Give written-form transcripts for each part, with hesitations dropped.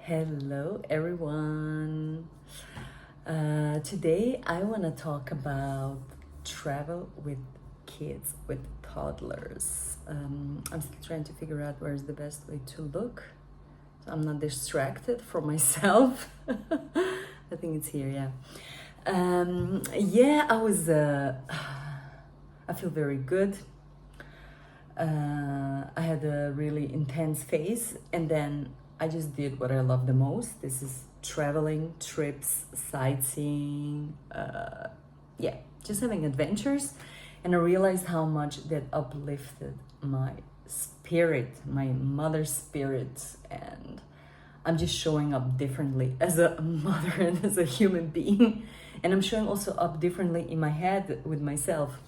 Hello, everyone. Today, I want to talk about travel with kids, with toddlers. I'm still trying to figure out where's the best way to look, so I'm not distracted from myself. I think it's here, yeah. Yeah, I feel very good. I had a really intense phase, and then I just did what I love the most. This is traveling, trips, sightseeing, yeah, just having adventures. And I realized how much that uplifted my spirit, my mother's spirit, and I'm just showing up differently as a mother and as a human being. And I'm showing also up differently in my head with myself.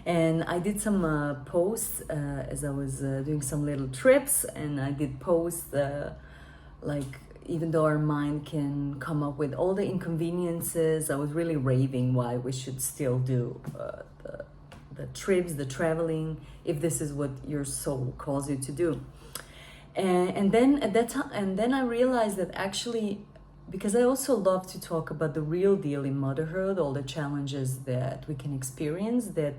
And I did some posts as I was doing some little trips, and I did posts like, even though our mind can come up with all the inconveniences, I was really raving why we should still do the trips, the traveling, if this is what your soul calls you to do. And then at that time, and then I realized that actually, because I also love to talk about the real deal in motherhood, all the challenges that we can experience that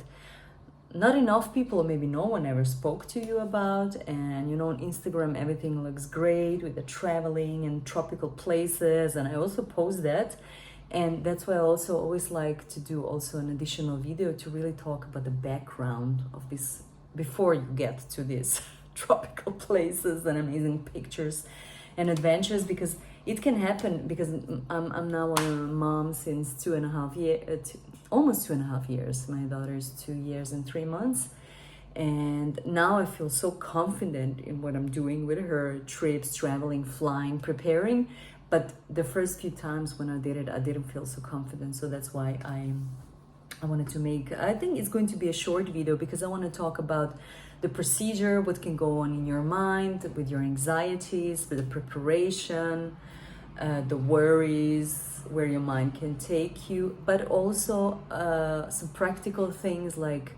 not enough people, or maybe no one ever spoke to you about. And on Instagram everything looks great with the traveling and tropical places, and I also post that. And that's why I also always like to do also an additional video to really talk about the background of this before you get to these tropical places and amazing pictures and adventures, because it can happen. Because I'm now a mom since 2.5 years, almost 2.5 years. My daughter is 2 years and 3 months, and now I feel so confident in what I'm doing with her: trips, traveling, flying, preparing. But the first few times when I did it, I didn't feel so confident. So that's why I wanted to make, I think it's going to be a short video, because I want to talk about the procedure, what can go on in your mind with your anxieties, with the preparation, the worries, where your mind can take you, but also some practical things like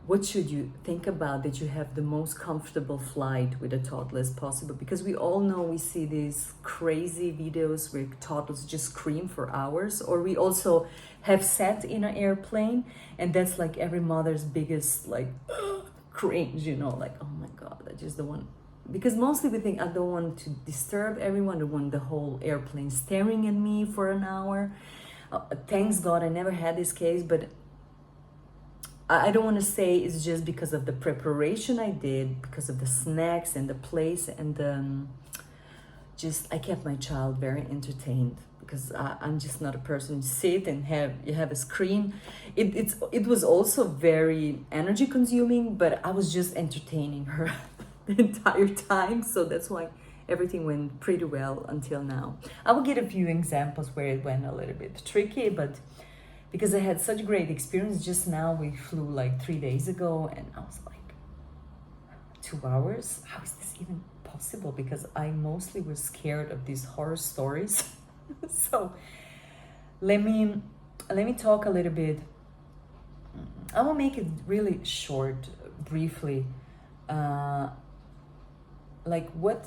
what should you think about that you have the most comfortable flight with a toddler as possible. Because we all know, we see these crazy videos where toddlers just scream for hours, or we also have sat in an airplane, and that's like every mother's biggest like cringe, like, oh my god, I just don't want. Because mostly we think, I don't want to disturb everyone, I don't want the whole airplane staring at me for an hour. Thanks God I never had this case, but I don't want to say it's just because of the preparation I did, because of the snacks and the place, and just I kept my child very entertained, because I'm just not a person who sit and have a screen. It was also very energy consuming, but I was just entertaining her the entire time. So that's why everything went pretty well until now. I will give a few examples where it went a little bit tricky, but because I had such great experience. Just now we flew like 3 days ago, and I was like, 2 hours? How is this even possible? Because I mostly was scared of these horror stories. So let me talk a little bit. I will make it really short, briefly. Like, what,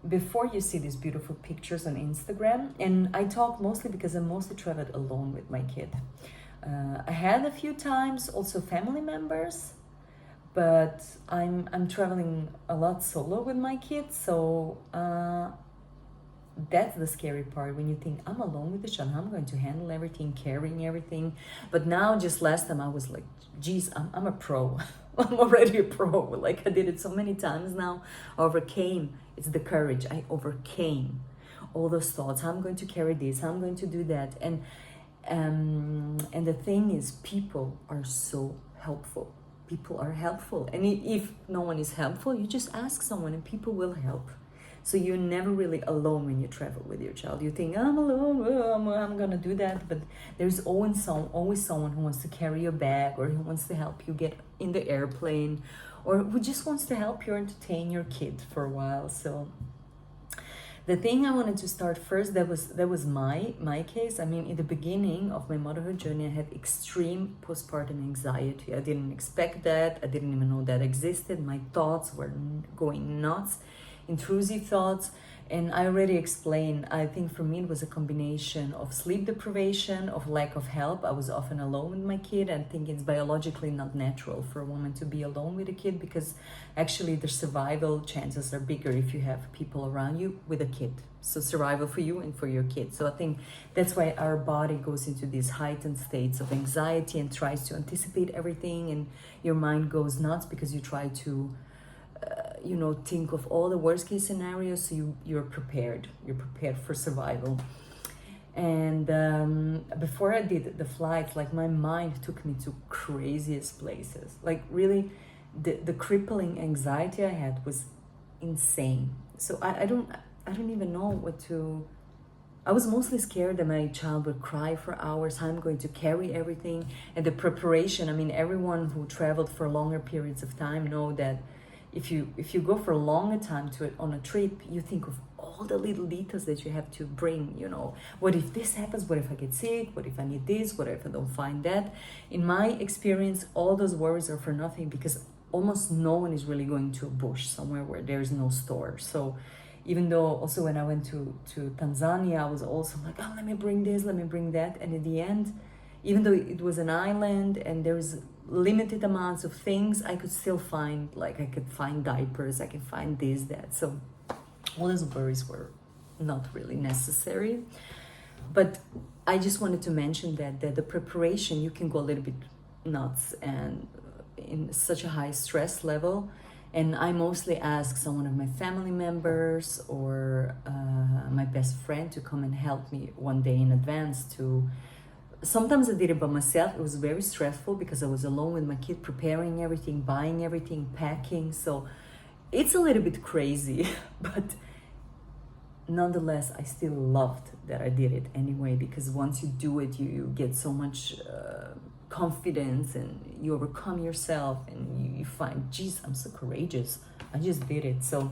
before you see these beautiful pictures on Instagram, and I talk mostly because I mostly traveled alone with my kid. I had a few times also family members, but I'm traveling a lot solo with my kids. So that's the scary part, when you think, I'm alone with the child, I'm going to handle everything, carrying everything. But now, just last time, I was like, geez, I'm a pro. I'm already a pro. Like, I did it so many times now. I overcame. It's the courage. I overcame all those thoughts. I'm going to carry this, I'm going to do that. And the thing is, people are so helpful. People are helpful. And if no one is helpful, you just ask someone and people will help. So you're never really alone when you travel with your child. You think, I'm alone, I'm gonna do that. But there's always someone who wants to carry your bag, or who wants to help you get in the airplane, or who just wants to help you entertain your kid for a while. So the thing I wanted to start first, that was my case. I mean, in the beginning of my motherhood journey, I had extreme postpartum anxiety. I didn't expect that. I didn't even know that existed. My thoughts were going nuts. Intrusive thoughts, And I already explained, I think for me it was a combination of sleep deprivation, of lack of help. I was often alone with my kid, and think it's biologically not natural for a woman to be alone with a kid, because actually the survival chances are bigger if you have people around you with a kid. So survival for you and for your kid. So I think that's why our body goes into these heightened states of anxiety and tries to anticipate everything, and your mind goes nuts because you try to think of all the worst case scenarios, so you're prepared for survival. And before I did the flights, like my mind took me to craziest places, like really the crippling anxiety I had was insane. So I don't even know what to. I was mostly scared that my child would cry for hours, how I'm going to carry everything, and the preparation. I mean, everyone who traveled for longer periods of time know that if you go for a longer time on a trip, you think of all the little details that you have to bring. What if this happens? What if I get sick? What if I need this? What if I don't find that? In my experience, all those worries are for nothing, because almost no one is really going to a bush somewhere where there is no store. So even though also when I went to Tanzania, I was also like, oh, let me bring this, let me bring that. And in the end, even though it was an island and there is limited amounts of things, I could still find, like I could find diapers, I could find this, that. So all those worries were not really necessary. But I just wanted to mention that the preparation, you can go a little bit nuts and in such a high stress level. And I mostly ask someone of my family members or my best friend to come and help me one day in advance to. Sometimes I did it by myself. It was very stressful because I was alone with my kid, preparing everything, buying everything, packing. So it's a little bit crazy, but nonetheless, I still loved that I did it anyway, because once you do it, you get so much confidence and you overcome yourself and you find, geez, I'm so courageous. I just did it. So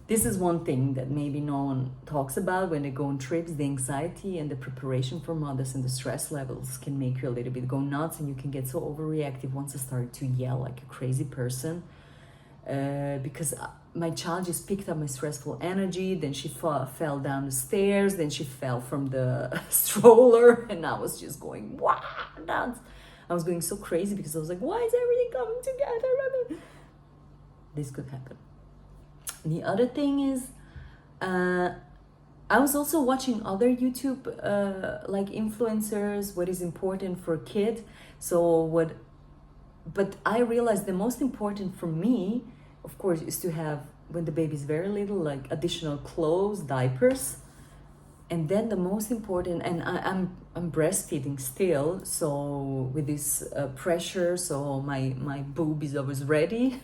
this is one thing that maybe no one talks about when they go on trips. The anxiety and the preparation for mothers and the stress levels can make you a little bit go nuts, and you can get so overreactive once I started to yell like a crazy person. Because my child just picked up my stressful energy, then she fell down the stairs, then she fell from the stroller, and I was just going, wow, nuts. I was going so crazy because I was like, why is everything coming together? This could happen. The other thing is, I was also watching other YouTube like influencers, what is important for a kid. But I realized the most important for me, of course, is to have, when the baby is very little, like additional clothes, diapers. And then the most important, and I'm breastfeeding still, so with this pressure, so my boob is always ready.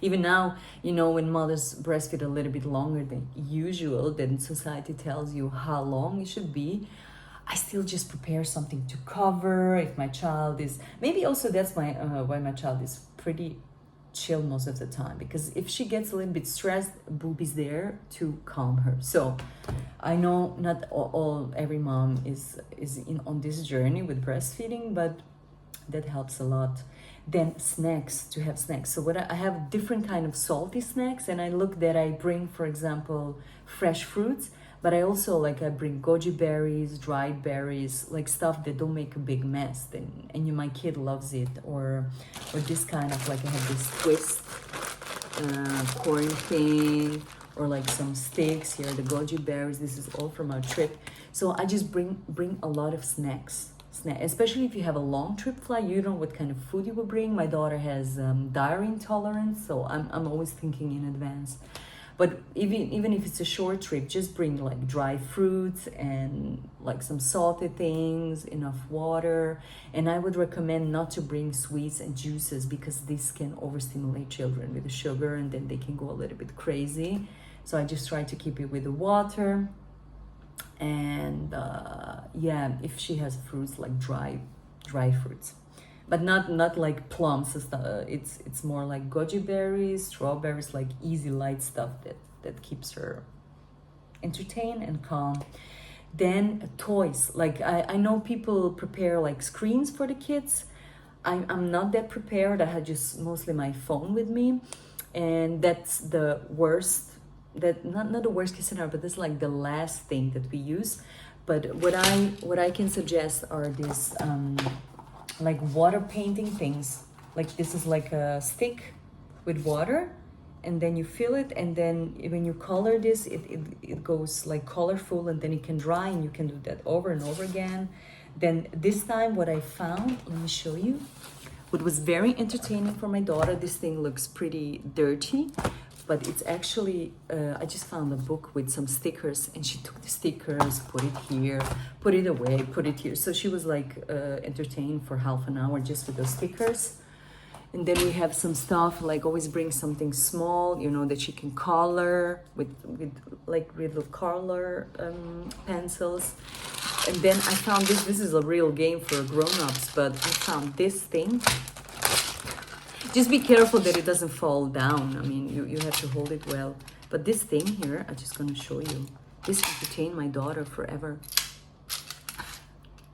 Even now, when mothers breastfeed a little bit longer than usual, then society tells you how long it should be, I still just prepare something to cover if my child is, maybe also that's why my child is pretty chill most of the time, because if she gets a little bit stressed, boob is there to calm her. So I know not every mom is on this journey with breastfeeding, but that helps a lot. Then to have snacks. So what I have different kind of salty snacks, and I bring, for example, fresh fruits, but I also I bring goji berries, dried berries, like stuff that don't make a big mess. My kid loves it. Or this kind of, I have this twist corn thing, or some sticks here, the goji berries. This is all from our trip. So I just bring a lot of snacks, especially if you have a long trip flight. You don't know what kind of food you will bring. My daughter has dairy intolerance, so I'm always thinking in advance. But even if it's a short trip, just bring dry fruits and some salted things, enough water. And I would recommend not to bring sweets and juices, because this can overstimulate children with the sugar, and then they can go a little bit crazy. So I just try to keep it with the water. And if she has fruits, dry fruits. But not like plums and stuff. It's more like goji berries, strawberries, easy light stuff that keeps her entertained and calm. Then toys. I know people prepare screens for the kids. I'm not that prepared. I had just mostly my phone with me, and that's the worst that not the worst case scenario, but this is like the last thing that we use. But what I can suggest are these like water painting things. Like this is like a stick with water, and then you fill it, and then when you color this, it goes like colorful, and then it can dry, and you can do that over and over again. Then this time what I found, let me show you. What was very entertaining for my daughter, this thing looks pretty dirty, but it's actually, I just found a book with some stickers, and she took the stickers, put it here, put it away, put it here. So she was like entertained for half an hour just with those stickers. And then we have some stuff, like always bring something small, you know, that she can color with like little color pencils. And then I found this is a real game for grown-ups, but I found this thing. Just be careful that it doesn't fall down. I mean, you have to hold it well. But this thing here, I'm just gonna show you. This entertained my daughter forever.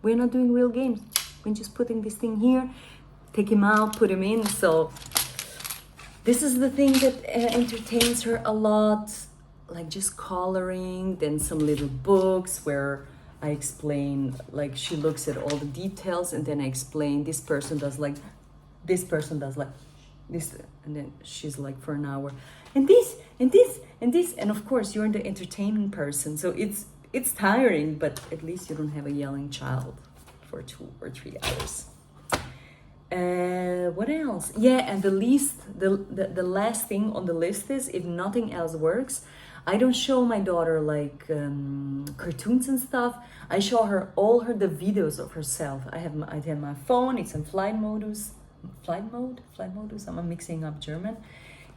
We're not doing real games. We're just putting this thing here, take him out, put him in. So this is the thing that entertains her a lot, like just coloring, then some little books where I explain, like she looks at all the details, and then I explain this person does like, this person does like this, and then she's like for an hour, and this, and this, and this, and of course you're the entertainment person, so it's tiring, but at least you don't have a yelling child for 2 or 3 hours. What else? Yeah, and the last thing on the list is, if nothing else works, I don't show my daughter like cartoons and stuff. I show her the videos of herself. I have my phone. It's in flight modus. I'm mixing up German,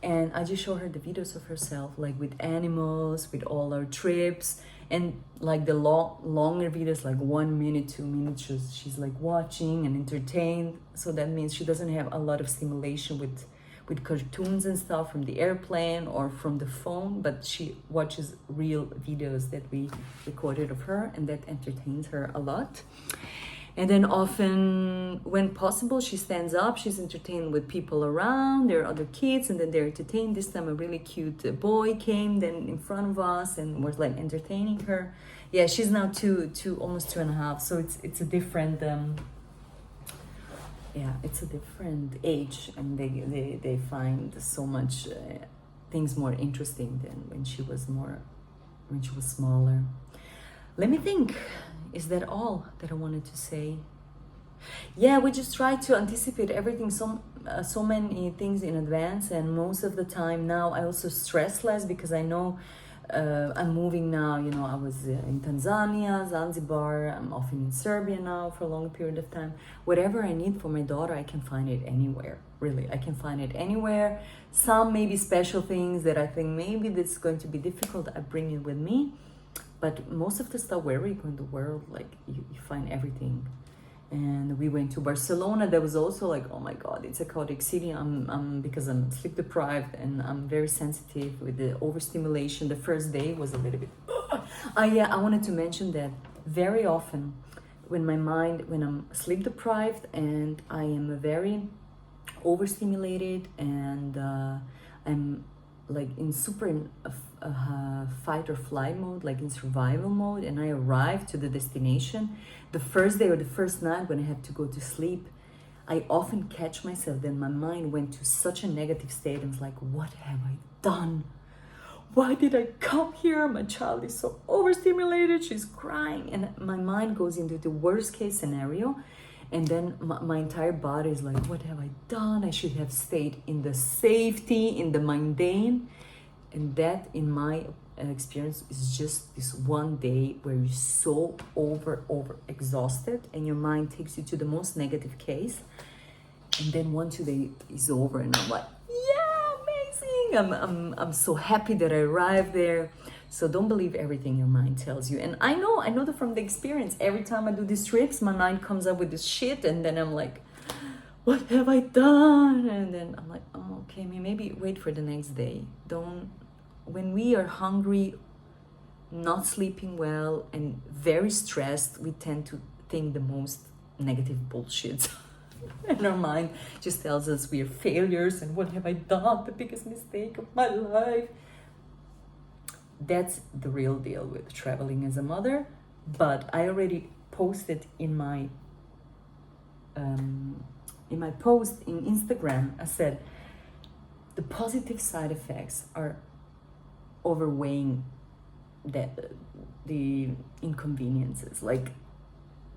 and I just show her the videos of herself, like with animals, with all our trips, and like the longer videos, like 1 minute, 2 minutes. She's like watching and entertained. So that means she doesn't have a lot of stimulation with cartoons and stuff from the airplane or from the phone, but she watches real videos that we recorded of her, and that entertains her a lot. And then often, when possible, she stands up, she's entertained with people around, there are other kids, and then they're entertained. This time a really cute boy came then in front of us and was like entertaining her. Yeah, she's now two, almost 2.5, so it's a different it's a different age, and they find so much things more interesting than when she was smaller. Let me think. Is that all that I wanted to say? Yeah, we just try to anticipate everything, so many things in advance, and most of the time now I also stress less, because I know I'm moving now. You know, I was in Tanzania, Zanzibar. I'm often in Serbia now for a long period of time. Whatever I need for my daughter, I can find it anywhere. Really, I can find it anywhere. Some maybe special things that I think maybe that's going to be difficult, I bring it with me. But most of the stuff, wherever you go in the world, like you find everything. And we went to Barcelona. That was also like, oh my God, it's a chaotic city. Because I'm sleep deprived and I'm very sensitive with the overstimulation. The first day was a little bit. Yeah, I wanted to mention that very often when I'm sleep deprived and I am very overstimulated, and I'm like in fight or flight mode, like in survival mode, and I arrive to the destination, the first day or the first night when I have to go to sleep, I often catch myself, then my mind went to such a negative state, and it's like, what have I done? Why did I come here? My child is so overstimulated, she's crying, and my mind goes into the worst case scenario. And then my entire body is like, what have I done? I should have stayed in the safety, in the mundane. And that, in my experience, is just this one day where you're so over exhausted, and your mind takes you to the most negative case. And then once the day is over, and I'm like, yeah, amazing. I'm so happy that I arrived there. So don't believe everything your mind tells you. And I know that from the experience. Every time I do these trips, my mind comes up with this shit, and then I'm like, what have I done? And then I'm like, oh, okay, maybe wait for the next day. When we are hungry, not sleeping well, and very stressed, we tend to think the most negative bullshit. And our mind just tells us we are failures, and what have I done? The biggest mistake of my life. That's the real deal with traveling as a mother. But I already posted in my post in Instagram, I said the positive side effects are overweighing the inconveniences. Like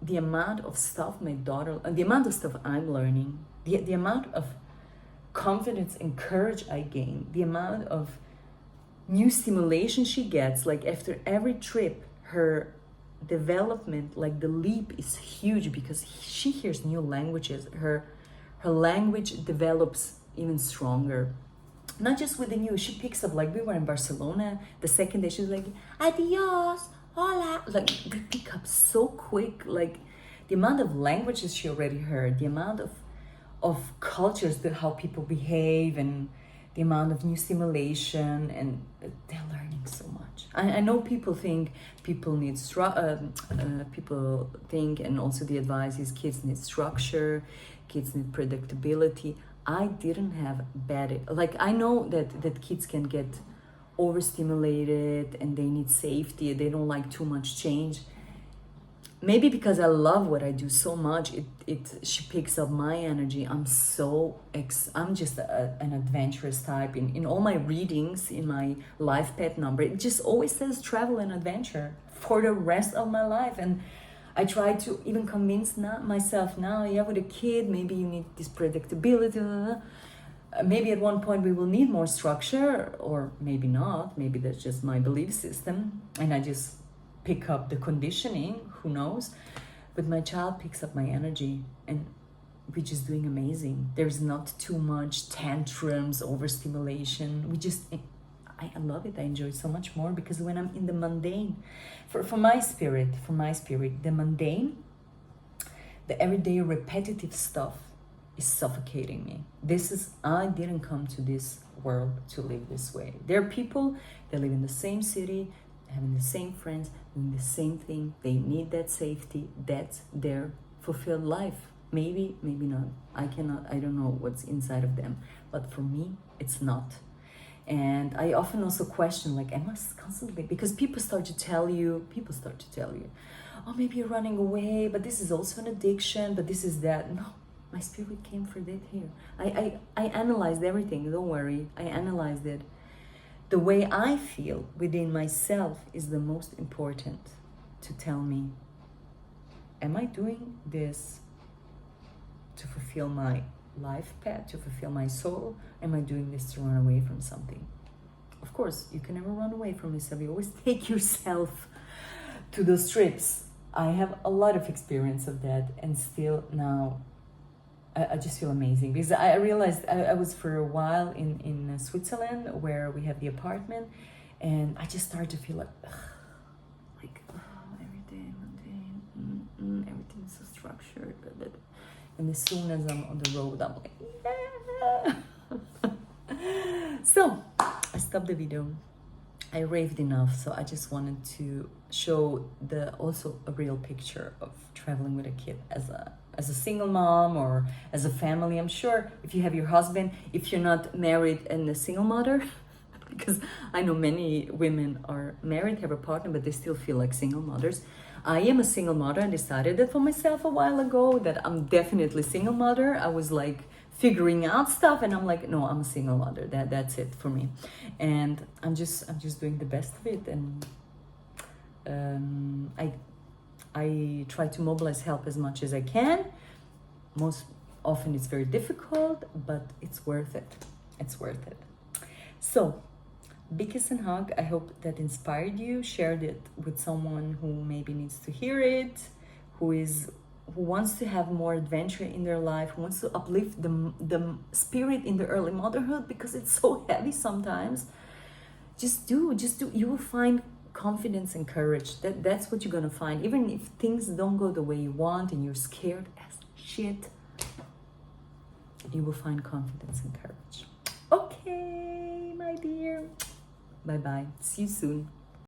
the amount of stuff my daughter, the amount of stuff I'm learning, the amount of confidence and courage I gain, the amount of new stimulation she gets, like after every trip, her development, like the leap is huge because she hears new languages. Her language develops even stronger. Not just with the new, she picks up, like we were in Barcelona, the second day she's like, adios, hola. Like they pick up so quick, like the amount of languages she already heard, the amount of cultures, how people behave, and the amount of new stimulation, and they're learning so much. I know people think people think, and also the advice is kids need structure, kids need predictability. I didn't have like I know that kids can get overstimulated and they need safety, they don't like too much change. Maybe because I love what I do so much, she picks up my energy. I'm just an adventurous type. In all my readings, in my life path number, it just always says travel and adventure for the rest of my life. And I try to even convince myself now, yeah, with a kid, maybe you need this predictability. Maybe at one point we will need more structure, or maybe not. Maybe that's just my belief system, and I just pick up the conditioning, who knows. But my child picks up my energy, and we're just doing amazing. There's not too much tantrums, overstimulation. I love it. I enjoy it so much more, because when I'm in the mundane, for my spirit, the mundane, the everyday repetitive stuff is suffocating me. I didn't come to this world to live this way. There are people that live in the same city, having the same friends, doing the same thing. They need that safety. That's their fulfilled life. Maybe not. I don't know what's inside of them. But for me, it's not. And I often also question, like, am I constantly, because people start to tell you, oh, maybe you're running away, but this is also an addiction, but this is that. No, my spirit came for that here. I analyzed everything, don't worry. I analyzed it. The way I feel within myself is the most important to tell me, am I doing this to fulfill my life path, to fulfill my soul? Am I doing this to run away from something? Of course, you can never run away from yourself. You always take yourself to those trips. I have a lot of experience of that, and still now I just feel amazing, because I realized I was for a while in Switzerland, where we have the apartment, and I just started to feel like everything, everything is so structured. And as soon as I'm on the road, I'm like, yeah. So I stopped the video. I raved enough, so I just wanted to show also a real picture of traveling with a kid as a single mom or as a family. I'm sure if you have your husband, if you're not married and a single mother, because I know many women are married, have a partner, but they still feel like single mothers. I am a single mother. I decided that for myself a while ago, that I'm definitely single mother. I was like figuring out stuff, and I'm like, no, I'm a single mother. That's it for me. And I'm just doing the best of it. And I try to mobilize help as much as I can. Most often it's very difficult, but it's worth it. It's worth it. So, big kiss and hug. I hope that inspired you. Shared it with someone who maybe needs to hear it, who wants to have more adventure in their life, who wants to uplift the spirit in the early motherhood, because it's so heavy sometimes. Just do. You will find confidence and courage. That's what you're gonna find. Even if things don't go the way you want and you're scared as shit, you will find confidence and courage. Okay, my dear. Bye-bye. See you soon.